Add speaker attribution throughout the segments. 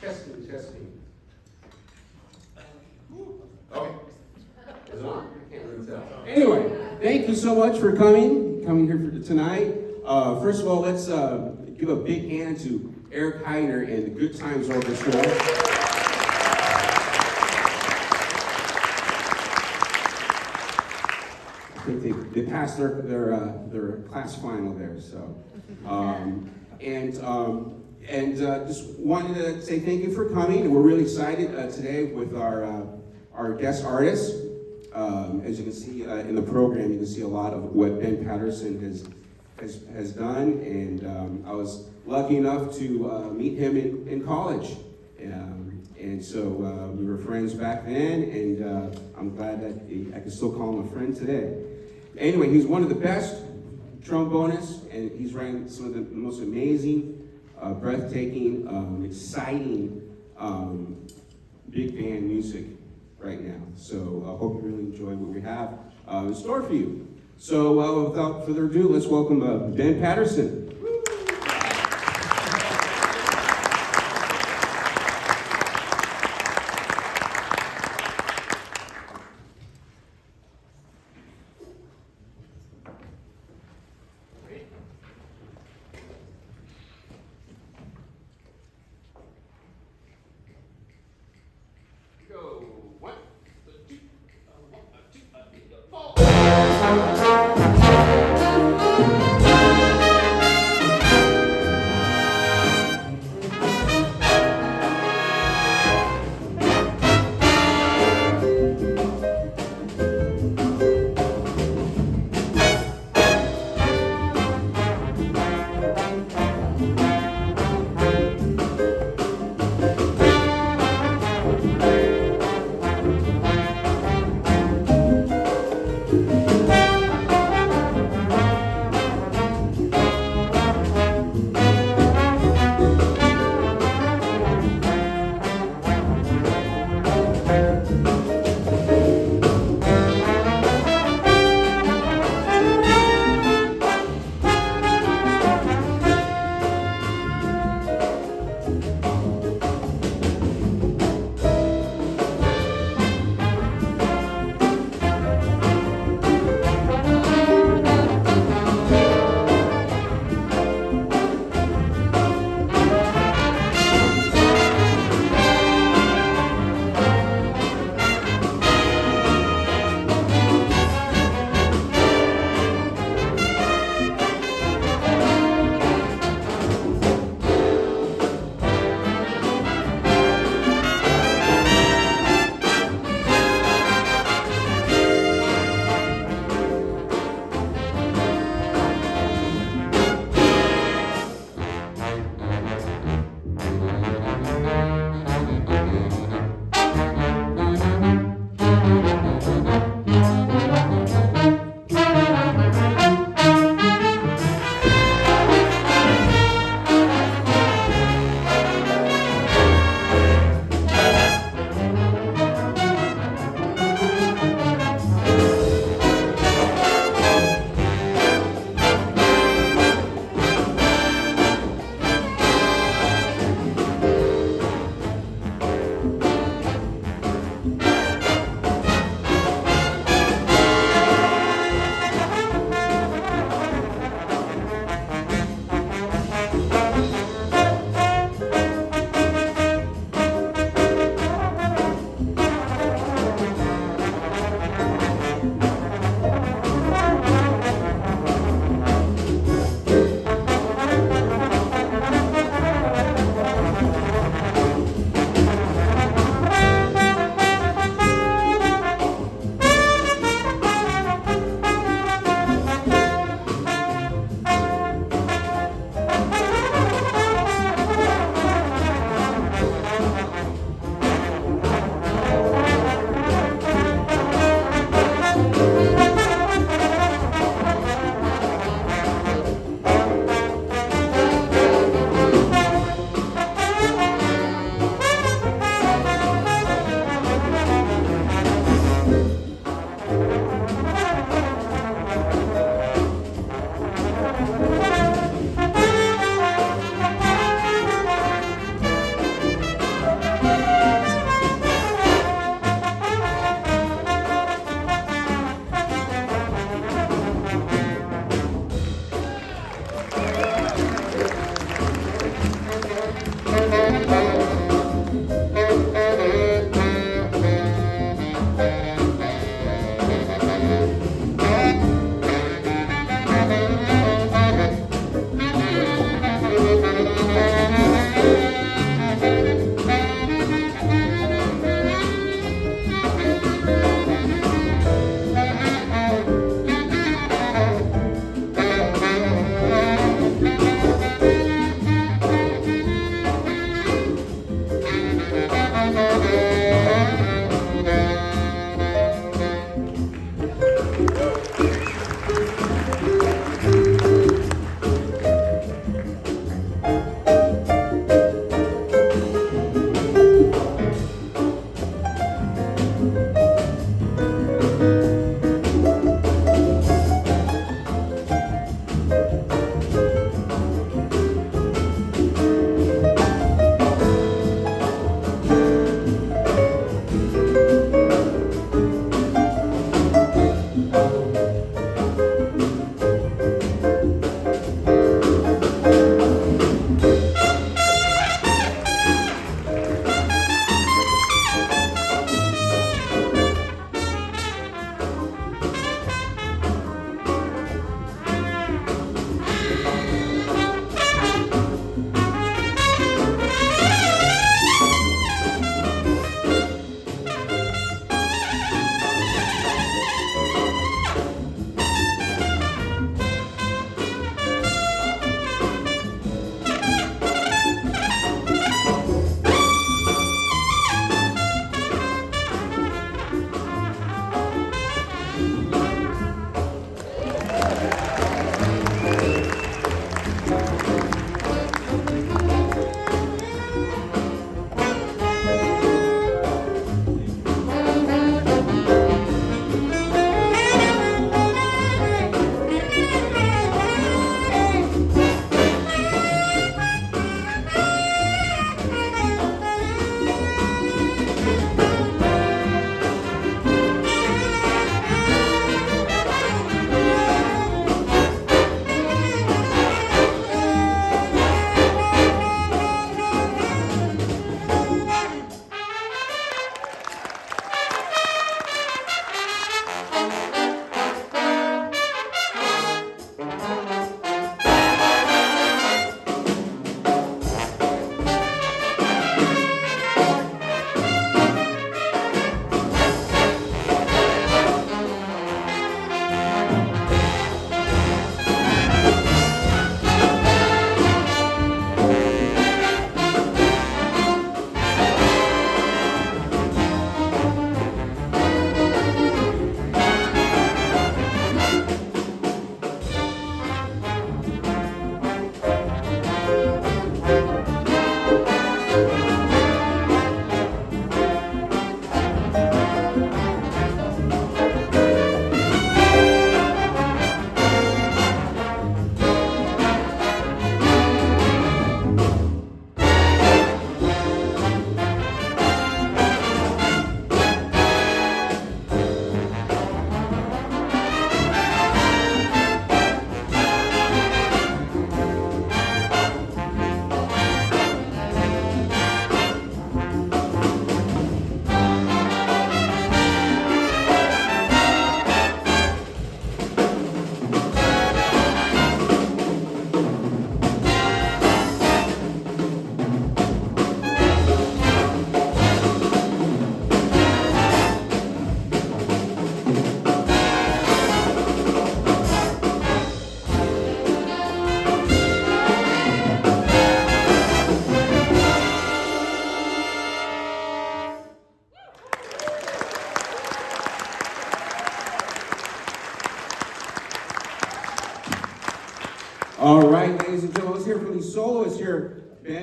Speaker 1: Testing, testing. Okay. Is it on? I can't really tell. Anyway, thank you so much for coming here for tonight. First of all, let's give a big hand to Eric Heiner and the Good Times Orchestra. I think they passed their class final there, so. Just wanted to say thank you for coming, and we're really excited today with our guest artists. As you can see in the program, you can see a lot of what Ben Patterson has done, and I was lucky enough to meet him in college, and so we were friends back then, and I'm glad that I can still call him a friend today. Anyway, he's one of the best trombonists, and he's writing some of the most amazing, breathtaking, exciting big band music right now. So I hope you really enjoy what we have in store for you. So without further ado, let's welcome Ben Patterson.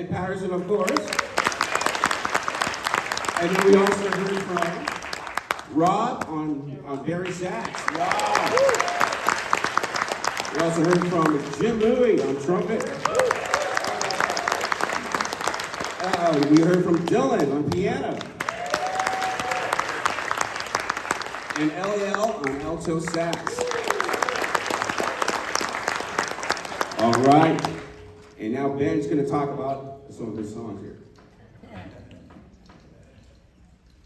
Speaker 1: Ben Patterson, of course. And then we also heard from Rob on Barry sax. Wow. We also heard from Jim Louie on trumpet. We heard from Dylan on piano. And LAL on alto sax. All right. And now Ben's going to talk about some of his songs here.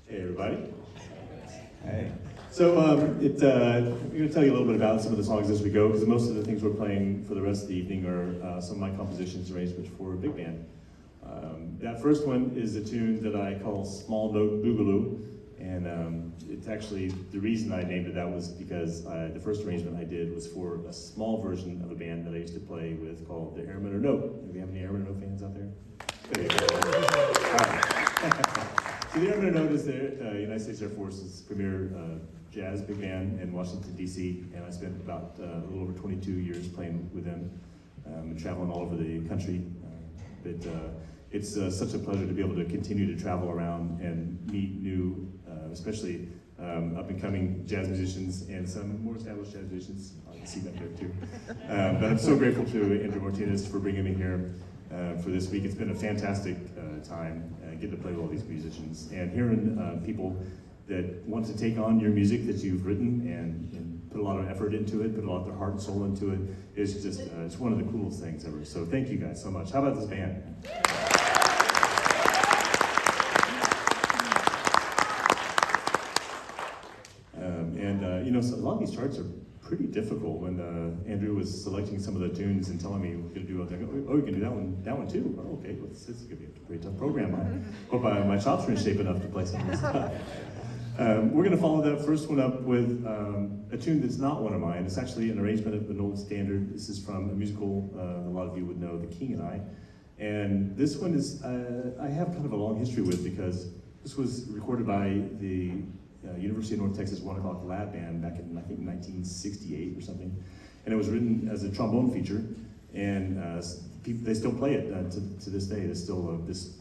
Speaker 2: Hey, everybody. Hey. So I'm going to tell you a little bit about some of the songs as we go, because most of the things we're playing for the rest of the evening are some of my compositions, arrangements for a big band. That first one is a tune that I call Small Note Boogaloo, and it's actually, the reason I named it that was because the first arrangement I did was for a small version of a band that I used to play with called the Airman or Note. Do we have any Airman or Note fans out there? There you go. All right. So the Airman or Note is the United States Air Force's premier jazz big band in Washington, D.C., and I spent about a little over 22 years playing with them and traveling all over the country. It's such a pleasure to be able to continue to travel around and meet new, especially up-and-coming jazz musicians and some more established jazz musicians. I can see them there too. But I'm so grateful to Andrew Martinez for bringing me here for this week. It's been a fantastic time getting to play with all these musicians and hearing people that want to take on your music that you've written and put a lot of effort into it, put a lot of their heart and soul into it. It's just, it's one of the coolest things ever. So thank you guys so much. How about this band? So a lot of these charts are pretty difficult. When Andrew was selecting some of the tunes and telling me we're going to do, oh, you can do that one too. Oh, okay, well, it's going to be a very tough program. I hope my chops are in shape enough to play some of this stuff. We're going to follow that first one up with a tune that's not one of mine. It's actually an arrangement of an old standard. This is from a musical a lot of you would know, The King and I. And this one is, I have kind of a long history with because this was recorded by the University of North Texas 1 O'Clock Lab Band back in, I think, 1968 or something. And it was written as a trombone feature, and they still play it to this day. It's still, this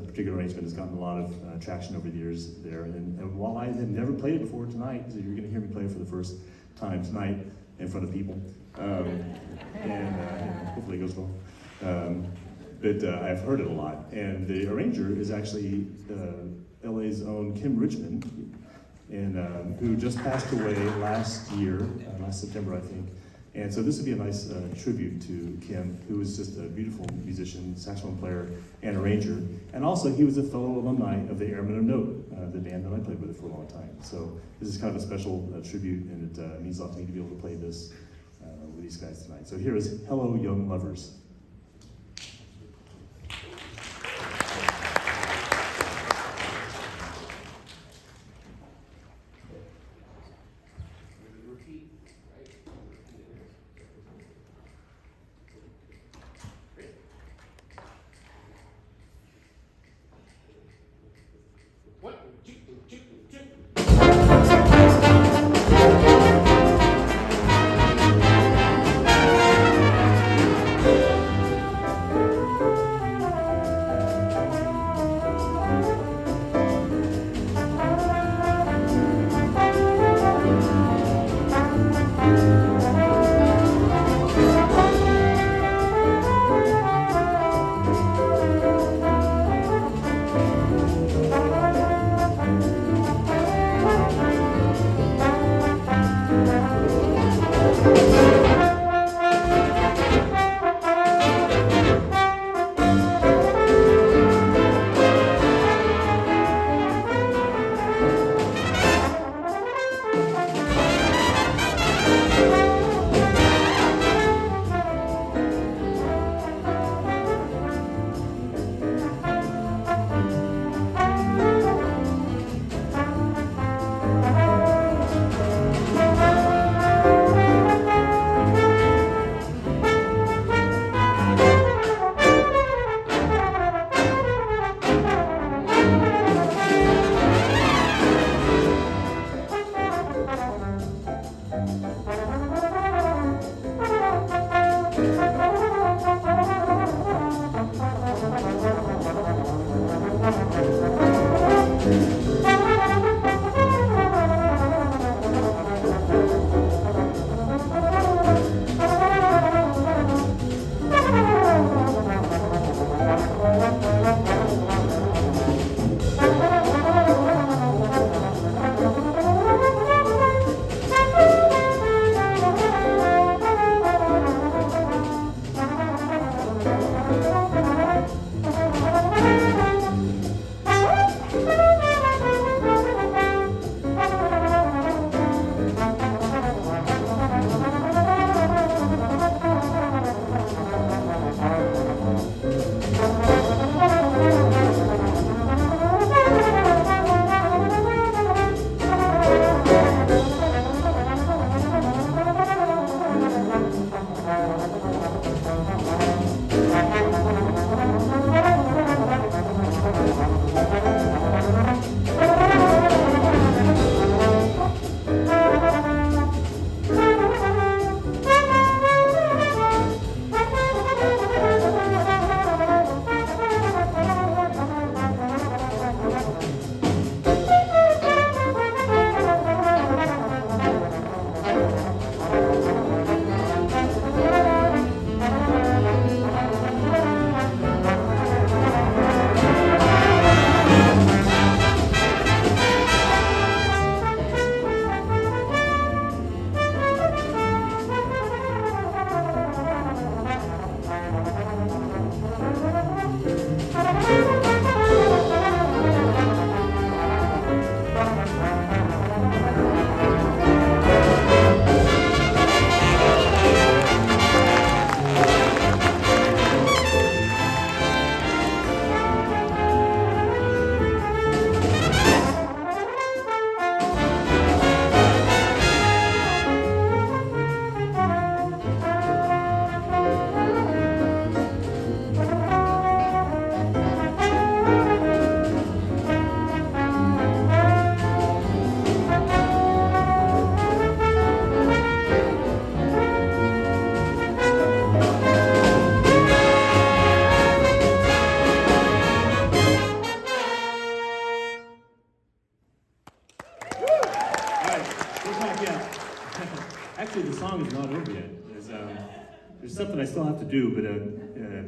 Speaker 2: particular arrangement has gotten a lot of traction over the years there. And while I had never played it before tonight, so you're going to hear me play it for the first time tonight in front of people, and hopefully it goes well. But I've heard it a lot. And the arranger is actually LA's own Kim Richmond, and who just passed away last year, last September, I think. And so this would be a nice tribute to Kim, who was just a beautiful musician, saxophone player, and arranger. And also, he was a fellow alumni of the Airmen of Note, the band that I played with for a long time. So this is kind of a special tribute, and it means a lot to me to be able to play this with these guys tonight. So here is Hello, Young Lovers. Actually, the song is not over yet. There's something I still have to do, but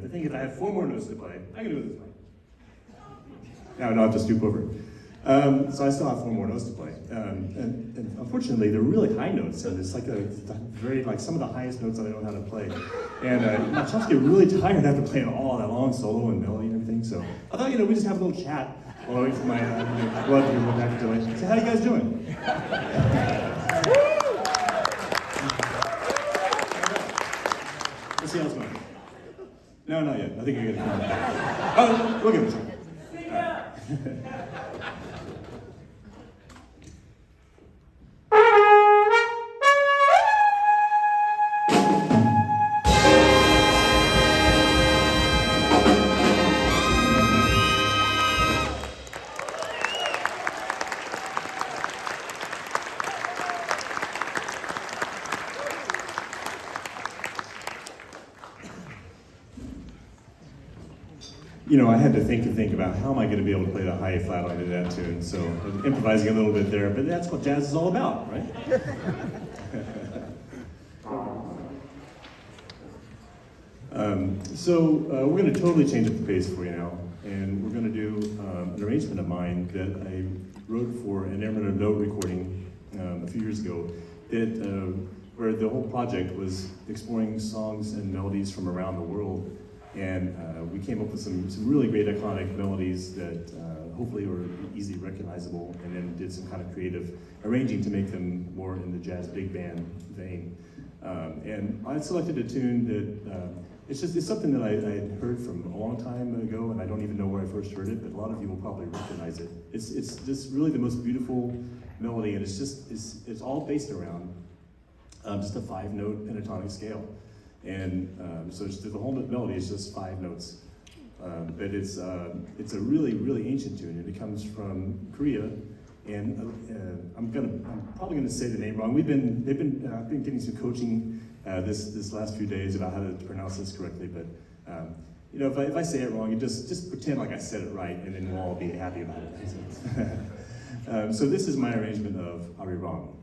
Speaker 2: the thing is I have 4 more notes to play. I can do it this way. Now I don't have to stoop over. So I still have 4 more notes to play. And unfortunately, they're really high notes, and it's like some of the highest notes that I know how to play. And my chops get really tired after playing all that long solo and melody and everything. So I thought, we just have a little chat while I wait for my blood to go back to delay. So how you guys doing? Let's see how it's going. No, not yet. I think you're gonna come. Oh, look at this. I had to think about how am I going to be able to play the high flat line of that tune. So improvising a little bit there, but that's what jazz is all about, right? We're going to totally change up the pace for you now, and we're going to do an arrangement of mine that I wrote for an Airman of Note recording a few years ago, where the whole project was exploring songs and melodies from around the world. And we came up with some really great iconic melodies that hopefully were easily recognizable, and then did some kind of creative arranging to make them more in the jazz big band vein. And I selected a tune that it's something that I had heard from a long time ago, and I don't even know where I first heard it, but a lot of you will probably recognize it. It's just really the most beautiful melody, and it's all based around just a 5-note pentatonic scale. And so the whole melody is just 5 notes. But it's a really, really ancient tune, and it comes from Korea. And I'm probably gonna say the name wrong. I've been getting some coaching this last few days about how to pronounce this correctly. But if I say it wrong, you just pretend like I said it right, and then we'll all be happy about it. So this is my arrangement of Arirang.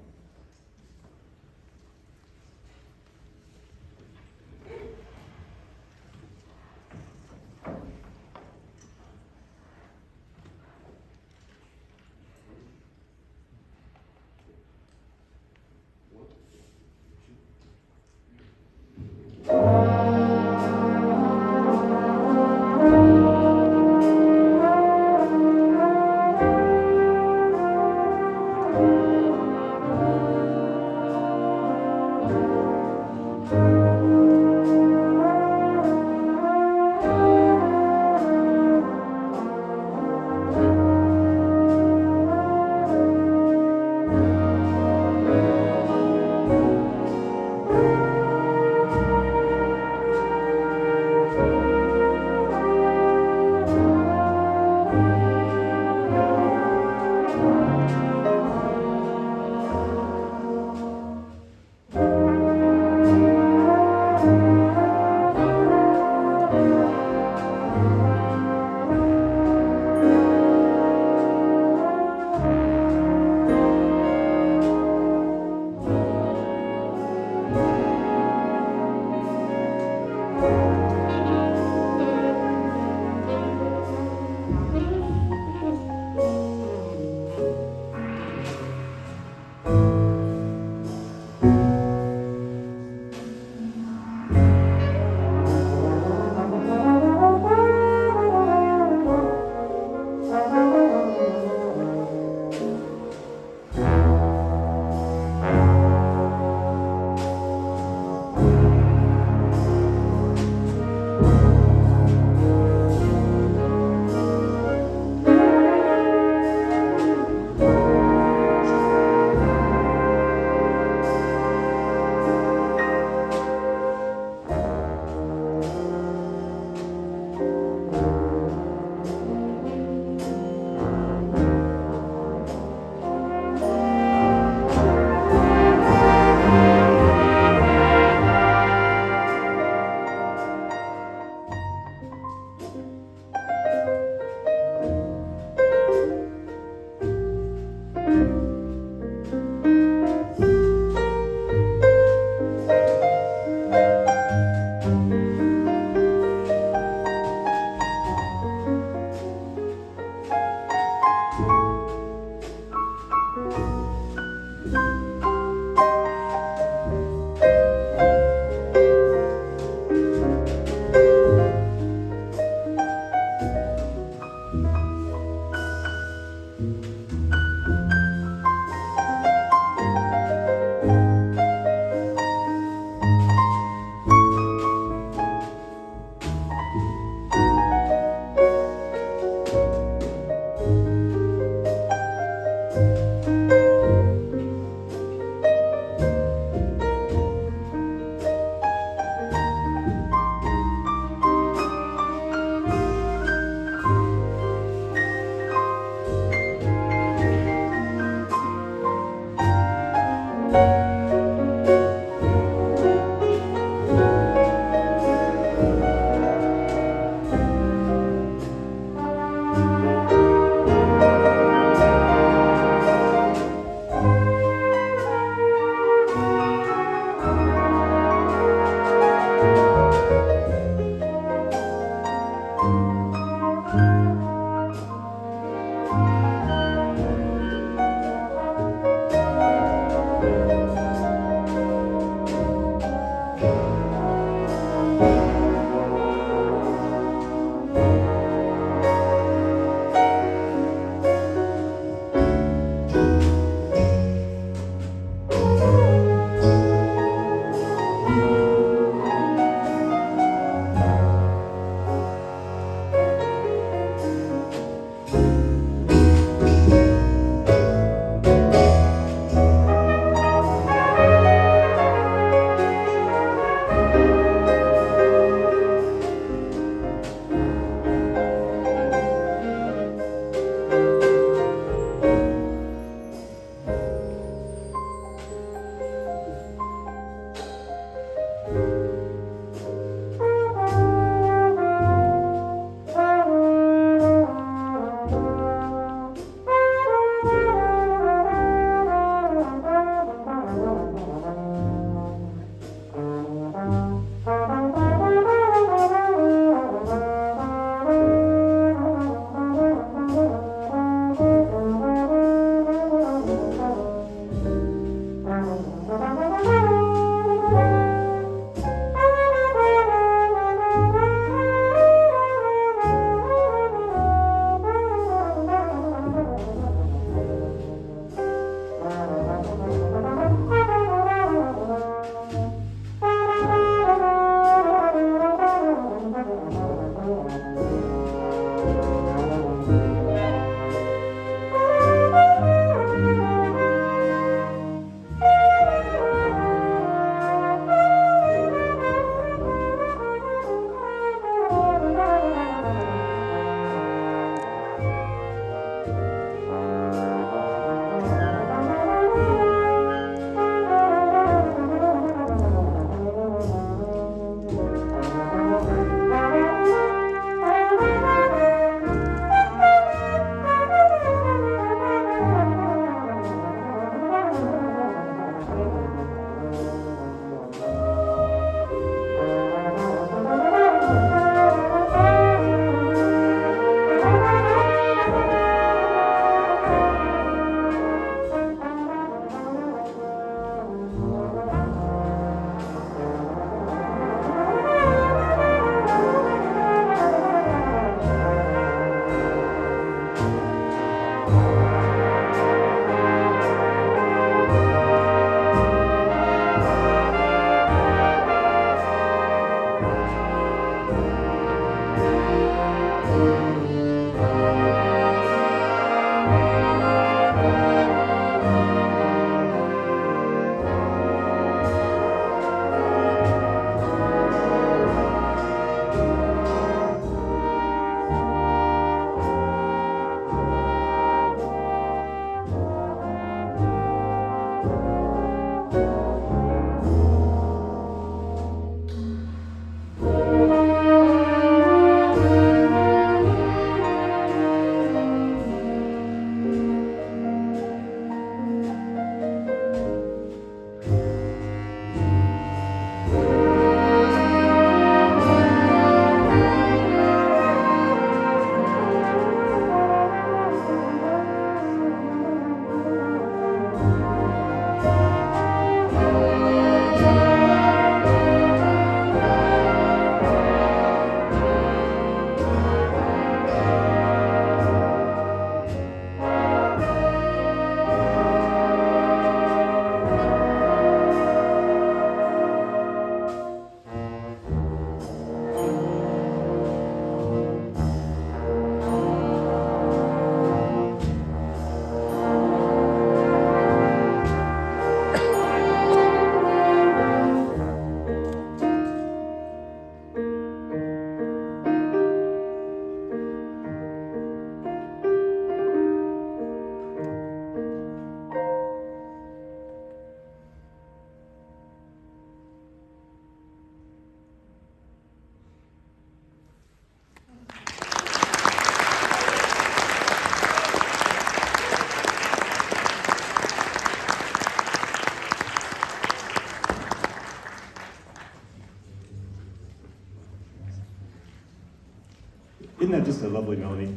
Speaker 2: Isn't that just a lovely melody?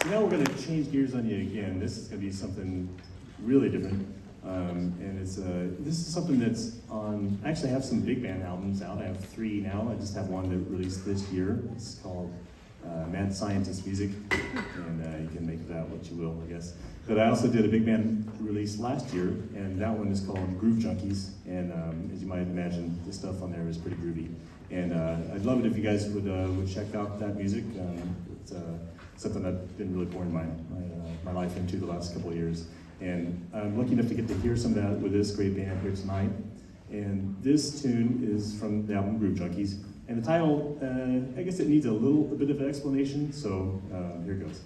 Speaker 2: So now we're going to change gears on you again. This is going to be something really different. And it's this is something that's on, actually I have some big band albums out. I have 3 now. I just have one that released this year. It's called Mad Scientist Music, and you can make that what you will, I guess. But I also did a big band release last year, and that one is called Groove Junkies. And as you might imagine, the stuff on there is pretty groovy. And I'd love it if you guys would check out that music. It's something I've been really pouring my life into the last couple of years. And I'm lucky enough to get to hear some of that with this great band here tonight. And this tune is from the album Groove Junkies. And the title, I guess it needs a bit of an explanation, so here it goes.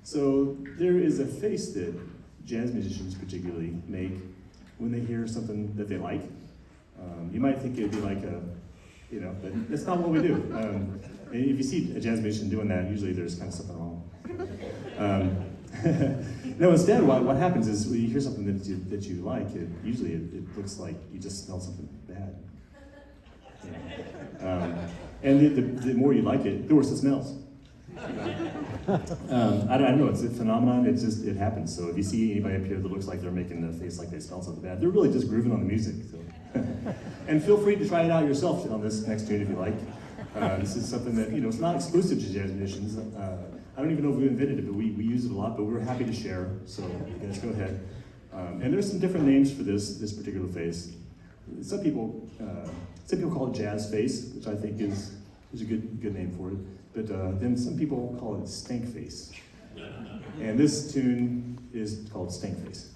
Speaker 2: So there is a face that jazz musicians particularly make when they hear something that they like. You might think it'd be like but that's not what we do. And if you see a jazz musician doing that, usually there's kind of something wrong. No, instead, what happens is when you hear something that you like, usually it looks like you just smell something bad. And the more you like it, the worse it smells. I don't know, it's a phenomenon, it happens. So if you see anybody up here that looks like they're making a face like they smell something bad, they're really just grooving on the music. So. And feel free to try it out yourself on this next tune if you like. This is something that, it's not exclusive to jazz musicians. I don't even know if we invented it, but we use it a lot, but we're happy to share, so you guys go ahead. And there's some different names for this particular face. some people call it Jazz Face, which I think is a good name for it. But then some people call it Stank Face. And this tune is called Stank Face.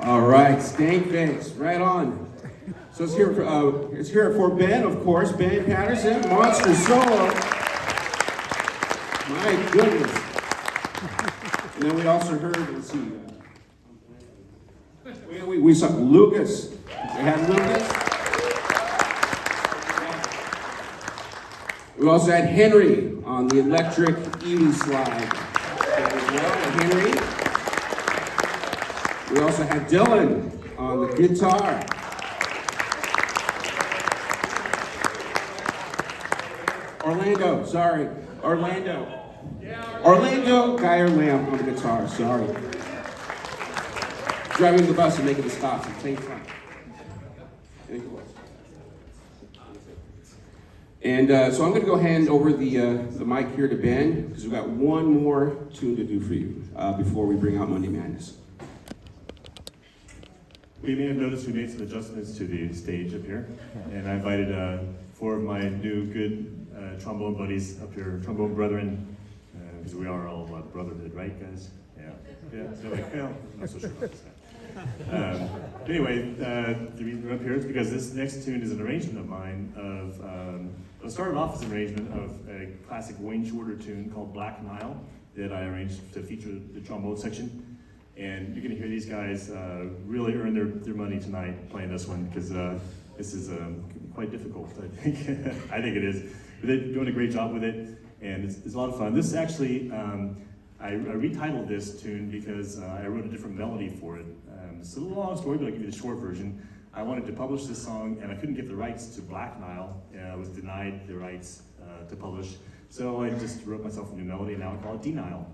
Speaker 1: All right, Stank Face, right on. So it's here for Ben, of course, Ben Patterson, Monster Solo. My goodness. And then we also heard, let's see, we saw Lucas. We had Lucas. We also had Henry on the electric Eevee slide. Henry. We also had Dylan on the guitar. Orlando Geyer Lamb on the guitar, sorry. Driving the bus and making the stops and playing front. And so I'm going to go hand over the mic here to Ben, because we've got one more tune to do for you before we bring out Monday Madness.
Speaker 2: We may have noticed we made some adjustments to the stage up here, and I invited 4 of my new good trombone buddies up here, trombone brethren, because we are all about brotherhood, right, guys? Yeah. So I'm not so sure about this. Anyway, the reason we're up here is because this next tune is an arrangement of mine of. It started off as an arrangement of a classic Wayne Shorter tune called Black Nile that I arranged to feature the trombone section. And you're gonna hear these guys really earn their money tonight playing this one, because this is quite difficult, I think. I think it is. But they're doing a great job with it, and it's a lot of fun. This is actually, I retitled this tune because I wrote a different melody for it. It's a little long story, but I'll give you the short version. I wanted to publish this song, and I couldn't get the rights to Black Nile. I was denied the rights to publish. So I just wrote myself a new melody, and now I call it Denial.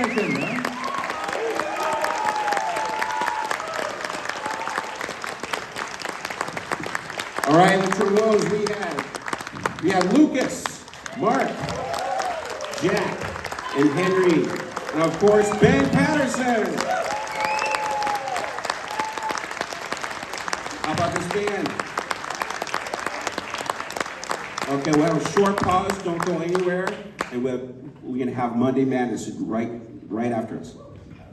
Speaker 2: second, huh?
Speaker 1: All right, the trombones we have Lucas, Mark, Jack, and Henry, and of course Ben Patterson. How about this band? Okay, we'll have a short pause. Don't go anywhere, and we're gonna have Monday Madness right after us.